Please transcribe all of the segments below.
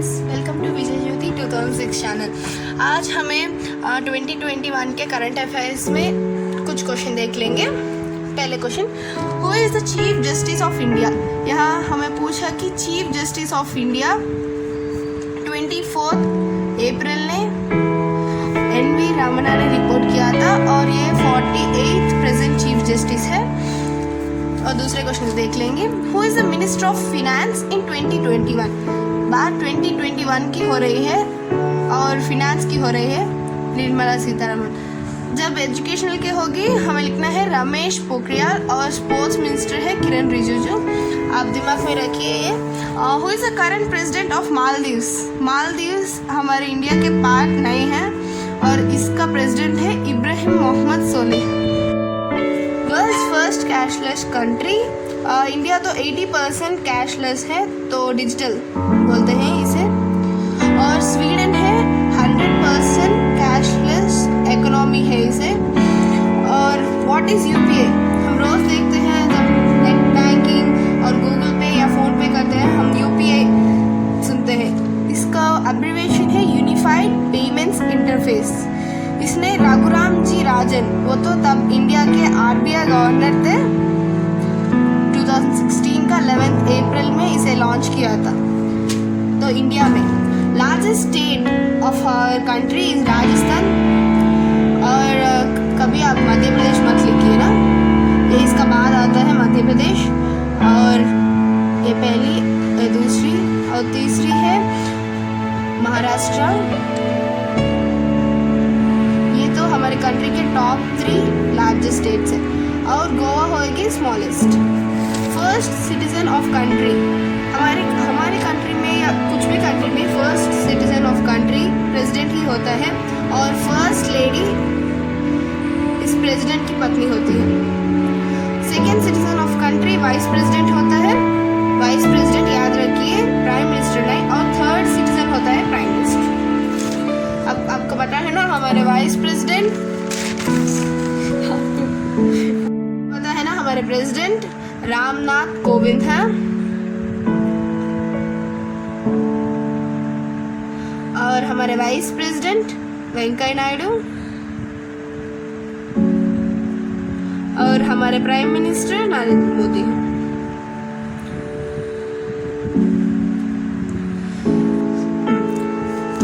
Friends, welcome to Vijay Jyoti 2006 channel. आज हमें 2021 के करंट अफेयर्स में कुछ क्वेश्चन देख लेंगे। पहले question, who is the chief justice of India. यहाँ हमें पूछा कि चीफ जस्टिस ऑफ इंडिया 24 अप्रैल ने NV रमन्ना ने रिपोर्ट किया था और ये 48th प्रेजेंट चीफ जस्टिस है। और दूसरे क्वेश्चन देख लेंगे, who is the minister of finance in 2021। बात 2021 की हो रही है और फिनेंस की हो रही है, निर्मला सीतारमण। जब एजुकेशनल के होगी हमें लिखना है रमेश पोखरियाल और स्पोर्ट्स मिनिस्टर है किरण रिजिजू। आप दिमाग में रखिए ये। Who is the current president of Maldives. Maldives हमारे इंडिया के पार्ट नहीं है और इसका प्रेसिडेंट है Ibrahim Mohamed Solih. World's first cashless country. India तो 80% कैशलेस है, तो डिजिटल बोलते हैं इसे। और स्वीडन है 100% कैशलेस इकोनॉमी है इसे। और व्हाट इज़ UPI। हम रोज़ देखते हैं जब नेट बैंकिंग और गूगल पे या फ़ोन पे करते हैं, हम UPI सुनते हैं। इसका एब्रिविएशन है यूनिफाइड पेमेंट्स इंटरफेस। इसने रघुराम जी राजन, वो तो तब इंडिया के RBI गवर्नर थे, 2016 का 11 अप्रैल में इसे लॉन्च किया था। तो इंडिया में largest state of our country is Rajasthan. और कभी आप मध्य प्रदेश मत लिखिए ना, ये इसका बाद आता है मध्य प्रदेश। और ये पहली, ये दूसरी और तीसरी है महाराष्ट्र। ये तो हमारे कंट्री के टॉप 3 लार्जेस्ट स्टेट्स है। और गोवा होगी smallest. First citizen of country, हमारे कंट्री में या कुछ भी कंट्री में first citizen of country president ही होता है। और फर्स्ट लेडी इस प्रेसिडेंट की पत्नी होती है। Second citizen of country vice president होता है। वाइस प्रेसिडेंट याद रखिए, प्राइम मिनिस्टर नहीं। और थर्ड सिटीजन होता है प्राइम मिनिस्टर। अब आपको पता है ना हमारे वाइस प्रेसिडेंट, पता है ना हमारे प्रेसिडेंट रामनाथ कोविंद है। और हमारे वाइस प्रेसिडेंट वेंकैया नायडू। और हमारे प्राइम मिनिस्टर नरेंद्र मोदी।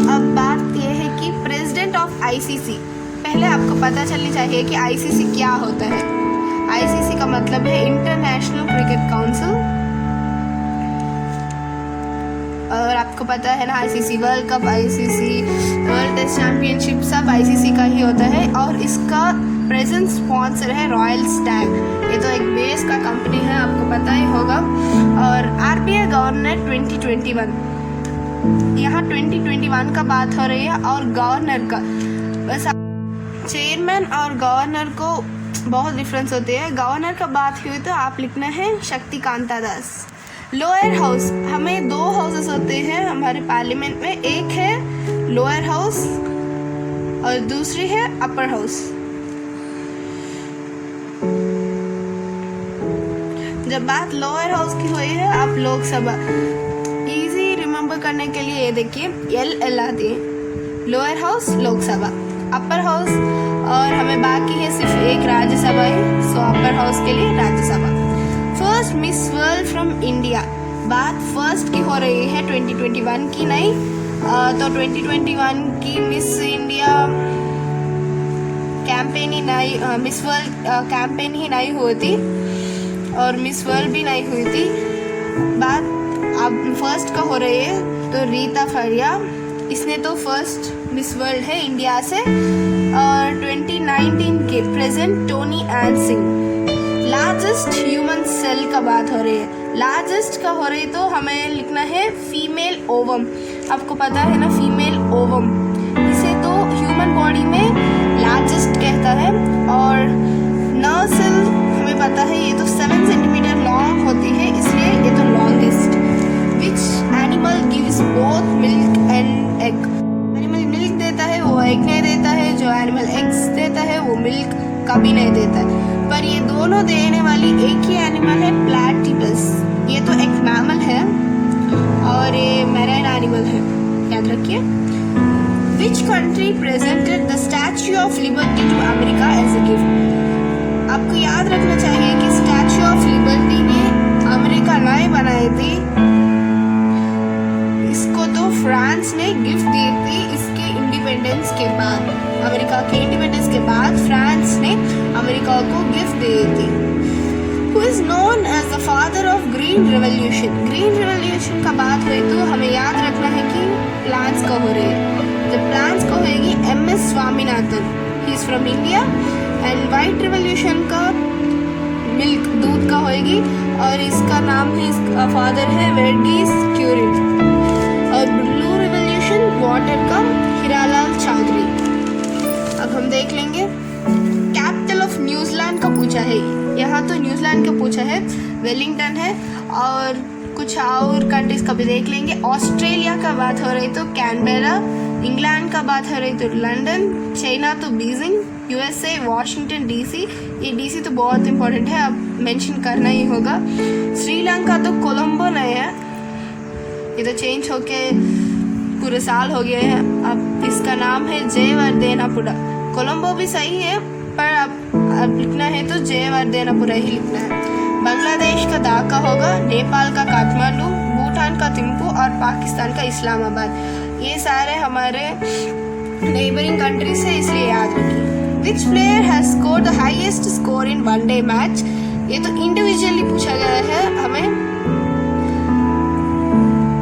अब बात यह है कि प्रेसिडेंट ऑफ ICC। पहले आपको पता चलनी चाहिए कि ICC क्या होता है। ICC का मतलब है इंटरनेशनल क्रिकेट काउंसिल। और आपको पता है ना ICC world cup, ICC world test championship सब ICC का ही होता है। और इसका प्रेजेंट स्पॉन्सर है रॉयल स्टैग। ये तो एक बेस का कंपनी है, आपको पता ही होगा। और RBI गवर्नर 2021, यहाँ 2021 का बात हो रही है। और गवर्नर का बस चेयरमैन और गवर्नर को बहुत डिफरेंस होते हैं। गवर्नर का बात हुई तो आप लिखना है शक्तिकांता दास। लोअर हाउस, हमें 2 हाउसेस होते हैं हमारे पार्लियामेंट में। एक है लोअर हाउस और दूसरी है अपर हाउस। जब बात लोअर हाउस की हुई है, आप लोकसभा इजी रिमेम्बर करने के लिए ये देखिए LL आती है, lower house Lok Sabha. Upper house और हमें बाकी है सिर्फ एक राज्यसभा है, सो अपर हाउस के लिए Rajya Sabha. First miss world from India. बात फर्स्ट की हो रही है, 2021 की नहीं। तो 2021 की मिस इंडिया कैंपेन ही नहीं, मिस वर्ल्ड कैंपेन ही नहीं हुई थी और मिस वर्ल्ड भी नहीं हुई थी। बात अब फर्स्ट का हो रही है, तो रीता फरिया, इसने तो फर्स्ट मिस वर्ल्ड है इंडिया से। और 2019 के present Toni Ann Singh. Largest human cell का बात हो रही है। लार्जेस्ट का हो रही तो हमें लिखना है फीमेल ओवम। आपको पता है ना फीमेल ओवम, इसे तो ह्यूमन बॉडी में लार्जेस्ट कहता है। और नर्व सेल हमें पता है ये तो 7 सेंटीमीटर लॉन्ग होती है, इसलिए ये तो longest. Which animal gives both milk and egg. Animal milk देता है, वो एग नहीं देता है। जो एनिमल एग्स देता है वो मिल्क कभी नहीं देता है। पर ये दोनों देने वाली एक ही एनिमल है, प्लैटिपस। ये तो एक मैमल है और ये मैराइन एनिमल है। देखिए, which country presented the Statue of Liberty to America as a gift. आपको याद रखना चाहिए कि स्टैच्यू ऑफ लिबर्टी ने अमेरिका नहीं बनाई थी, इसको तो फ्रांस ने गिफ्ट दी थी। इसके इंडिपेंडेंस के बाद, अमेरिका के इंडिपेंडेंस के बाद फ्रांस ने अमेरिका को गिफ्ट दी थी। Who is known as the father of Green Revolution? Green Revolution का बात हुई तो हमें याद रखना है कि प्लान्स का हो रही है। तो प्लान्स को होगी MS Swaminathan, he is from India. And white revolution का मिल्क, दूध का होगी, और इसका नाम है, इसका फादर है वर्गीस क्यूरिन। और ब्लू रिवोल्यूशन वाटर का हीरालाल चौधरी। अब हम देख लेंगे कैपिटल ऑफ न्यूजीलैंड का पूछा है। यहाँ तो न्यूजीलैंड का पूछा है, वेलिंगटन है, और कुछ और कंट्रीज का भी देख लेंगे। ऑस्ट्रेलिया का बात हो रही तो कैनबेरा, इंग्लैंड का बात हो रही तो लंदन, चाइना तो बीजिंग, USA वाशिंगटन DC। ये DC तो बहुत इंपॉर्टेंट है, अब मेंशन करना ही होगा। श्रीलंका तो कोलंबो नहीं है, ये तो चेंज होके पूरे साल हो गए हैं। अब इसका नाम है जयवर्धनेपुरा। कोलंबो भी सही है, पर अब लिखना है तो जयवर्धनेपुरा ही लिखना है। बांग्लादेश का ढाका होगा, नेपाल का काठमांडू, भूटान का थिम्पू और पाकिस्तान का इस्लामाबाद। ये सारे हमारे नेबरिंग कंट्रीज है, इसलिए याद रखिए। विच player has scored the highest score in one day match? ये तो इंडिविजुअली पूछा गया है हमें,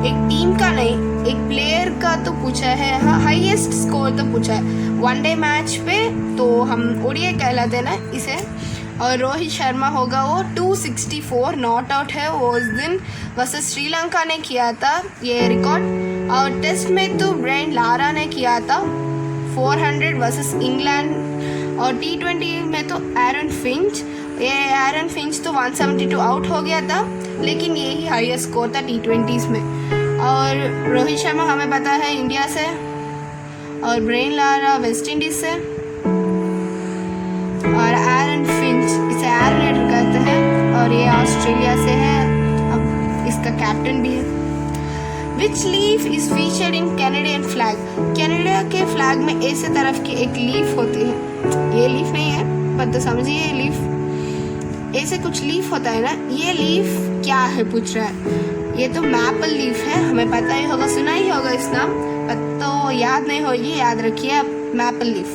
एक टीम का नहीं, एक प्लेयर का तो पूछा है। हाँ, हाईएस्ट स्कोर तो पूछा है वनडे मैच पे, तो हम ओडीआई कहलाते हैं ना इसे। और रोहित शर्मा होगा, वो 264 नॉट आउट है, वो उस दिन वर्सेस श्रीलंका ने किया था ये रिकॉर्ड। और टेस्ट में तो ब्रेंड लारा ने किया था 400 वर्सेस इंग्लैंड। और T20 में तो एरन फिंच, ये एरन फिंच तो 172 आउट हो गया था, लेकिन यही हाईएस्ट स्कोर था T20s में। और रोहित शर्मा हमें पता है इंडिया से, और ब्रेन लारा वेस्ट इंडीज से, और एरन फिंच, इसे एरन कहते हैं, और ये ऑस्ट्रेलिया से है, अब इसका कैप्टन भी है। Which leaf is featured in Canadian flag? Canada के फ्लैग में ऐसे तरफ की एक लीफ होती है, ये लीफ नहीं है पर तो समझिए ये लीफ, ऐसे कुछ लीफ होता है ना, ये लीफ क्या है पूछ रहा है। ये तो मैपल लीफ है, हमें पता ही होगा, सुना ही होगा इस नाम, पर तो याद नहीं होगी, याद रखिए आप, maple leaf.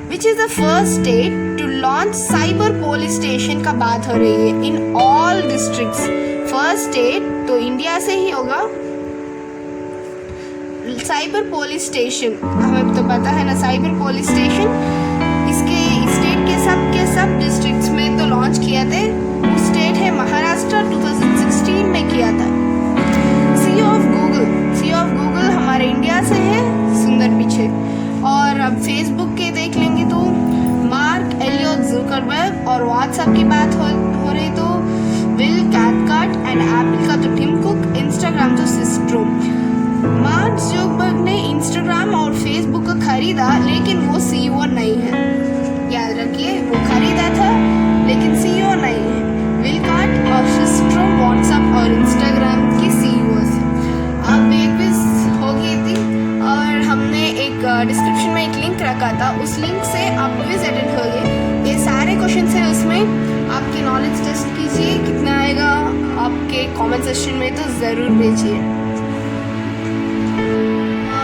Which is the first state to launch cyber police station का बात हो रही है in all districts. First state तो इंडिया से ही होगा। साइबर पुलिस स्टेशन हमें तो पता है ना, साइबर पुलिस स्टेशन इसके स्टेट के सब डिस्ट्रिक्ट्स में तो लॉन्च किया थे। वो स्टेट है महाराष्ट्र, 2016 में किया था। CEO ऑफ गूगल हमारे इंडिया से है, सुंदर पिछे। और अब फेसबुक के देख लेंगे तो मार्क एलियट जुकरबर्ग, और व्हाट्सएप की बात हो रही तो विल कैथकार्ट, एंड एप्पल का तो टिम कुक, इंस्टाग्राम तो सिस्ट्रो। मार्क जुकरबर्ग ने इंस्टाग्राम और फेसबुक को खरीदा, लेकिन वो CEO नहीं है, याद रखिए, वो खरीदा था लेकिन CEO नहीं है। विल कार्ट और सिस्ट्रो व्हाट्सएप और इंस्टाग्राम की CEOs है। अब एक क्विज हो गई थी, और हमने एक डिस्क्रिप्शन में एक लिंक रखा था, उस लिंक से आप क्विज अटेंड हो गए। ये सारे क्वेश्चन है उसमें, आपके नॉलेज टेस्ट कीजिए, कितना आएगा आपके कमेंट सेक्शन में तो ज़रूर भेजिए।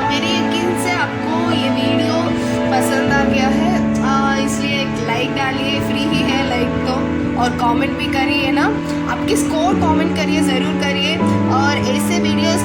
मेरे यकीन से आपको ये वीडियो पसंद आ गया है, इसलिए एक लाइक डालिए, फ्री ही है लाइक तो, और कमेंट भी करिए ना, आपके स्कोर कमेंट करिए, ज़रूर करिए। और ऐसे वीडियोस